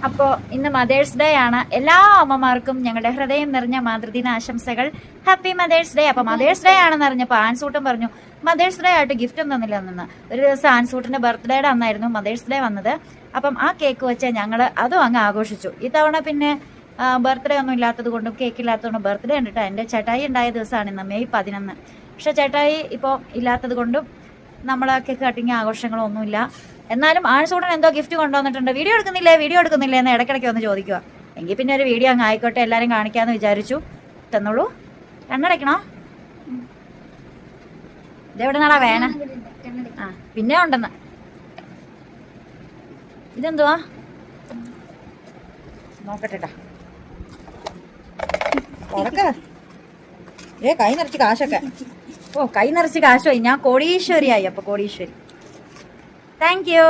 അപ്പോൾ ഇന്ന് mothers day ആണ്. എല്ലാ അമ്മമാർക്കും ഞങ്ങളുടെ ഹൃദയം നിറഞ്ഞ മാതൃദിന ആശംസകൾ. Happy mother's day. അപ്പൊ മദേഴ്സ് ഡേ ആണെന്ന് അറിഞ്ഞപ്പോൾ ആൻസൂട്ടും പറഞ്ഞു മദേഴ്സ് ഡേ ആയിട്ട് ഗിഫ്റ്റ് ഒന്നും തന്നില്ല എന്ന്. ഒരു ദിവസം ആൻസൂട്ടിന്റെ ബർത്ത്ഡേയുടെ അന്നായിരുന്നു മദേഴ്സ് ഡേ വന്നത്. അപ്പം ആ കേക്ക് വെച്ച് ഞങ്ങൾ അതും അങ്ങ് ആഘോഷിച്ചു. ഇത്തവണ പിന്നെ ബർത്ത്ഡേ ഒന്നും ഇല്ലാത്തത് കൊണ്ടും കേക്ക് ഇല്ലാത്തതുകൊണ്ടും ബർത്ത്ഡേ കണ്ടിട്ട് എൻ്റെ ചേട്ടായി ഉണ്ടായ ദിവസമാണ് ഇന്ന് മെയ് 11. പക്ഷെ ചേട്ടായി ഇപ്പോൾ ഇല്ലാത്തത് കൊണ്ടും നമ്മൾ കേക്ക് കട്ടിങ് ആഘോഷങ്ങളൊന്നുമില്ല. എന്നാലും ആൺസൂടൻ എന്തോ ഗിഫ്റ്റ് കൊണ്ടുവന്നിട്ടുണ്ട്. വീഡിയോ എടുക്കുന്നില്ലേ എന്ന് ഇടയ്ക്കിടയ്ക്ക് ഒന്ന് ചോദിക്കുക. എങ്കിൽ പിന്നെ ഒരു വീഡിയോ അങ്ങ് ആയിക്കോട്ടെ, എല്ലാവരും കാണിക്കാമെന്ന് വിചാരിച്ചു. തന്നോളൂ. കണ്ണടയ്ക്കണോ? ഇതെവിടെ നിന്നാടാ വേന? ആ പിന്നെ ഉണ്ടെന്ന്. ഇതെന്തുവാ നോക്കട്ടെട്ടാ. കൈ നിറച്ച് കാശൊക്കെ. കൈ നിറച്ച് കാശുമായി. ഞാൻ കോടീശ്വരിയായി. അപ്പൊ കോടീശ്വരി. Thank you.